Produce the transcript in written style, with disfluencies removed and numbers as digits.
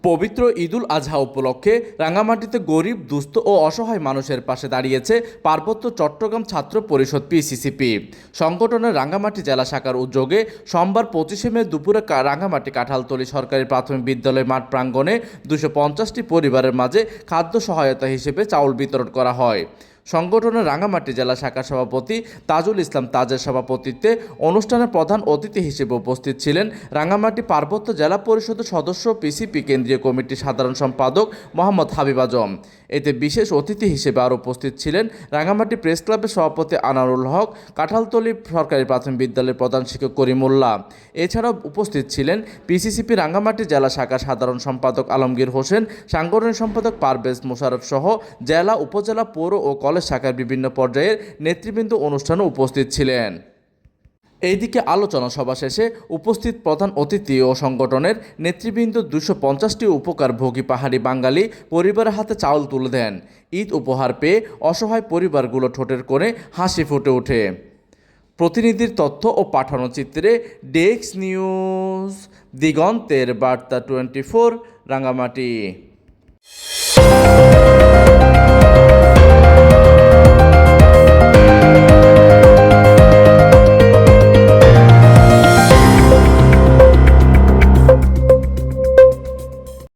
পবিত্র ঈদুল আজহা উপলক্ষে রাঙামাটিতে গরিব, দুস্থ ও অসহায় মানুষের পাশে দাঁড়িয়েছে পার্বত্য চট্টগ্রাম ছাত্র পরিষদ পিসিসিপি। সংগঠনের রাঙামাটি জেলা শাখার উদ্যোগে সোমবার 25শে মে দুপুরে রাঙামাটি কাঁঠালতলী সরকারি প্রাথমিক বিদ্যালয় মাঠ প্রাঙ্গণে 250টি পরিবারের মাঝে খাদ্য সহায়তা হিসেবে চাউল বিতরণ করা হয়। সংগঠনের রাঙামাটি জেলা শাখার সভাপতি তাজুল ইসলাম তাজের সভাপতিত্বে অনুষ্ঠানে প্রধান অতিথি হিসেবে উপস্থিত ছিলেন রাঙামাটি পার্বত্য জেলা পরিষদের সদস্য, পিসিপি কেন্দ্রীয় কমিটির সাধারণ সম্পাদক মোহাম্মদ হাবিব আজম। এতে বিশেষ অতিথি হিসেবে আরও উপস্থিত ছিলেন রাঙামাটি প্রেস ক্লাবের সভাপতি আনারুল হক, কাঁঠালতলী সরকারি প্রাথমিক বিদ্যালয়ের প্রধান শিক্ষক করিমুল্লাহ। এছাড়াও উপস্থিত ছিলেন পিসিসিপি রাঙামাটি জেলা শাখার সাধারণ সম্পাদক আলমগীর হোসেন, সাংগঠনিক সম্পাদক পারভেজ মোশাররফ সহ জেলা, উপজেলা, পৌর ও কলেজ শাখার বিভিন্ন পর্যায়ের নেতৃবৃন্দ অনুষ্ঠানে উপস্থিত ছিলেন। এইদিকে আলোচনা সভা শেষে উপস্থিত প্রধান অতিথি ও সংগঠনের নেতৃবৃন্দ 250টি উপকারভোগী পাহাড়ি বাঙালি পরিবারের হাতে চাউল তুলে দেন। ঈদ উপহার পেয়ে অসহায় পরিবারগুলো ঠোঁটের কোণে হাসি ফুটে ওঠে। প্রতিনিধির তথ্য ও পাঠানো চিত্রে ডেস্ক নিউজ, দিগন্তের বার্তা 24, রাঙামাটি।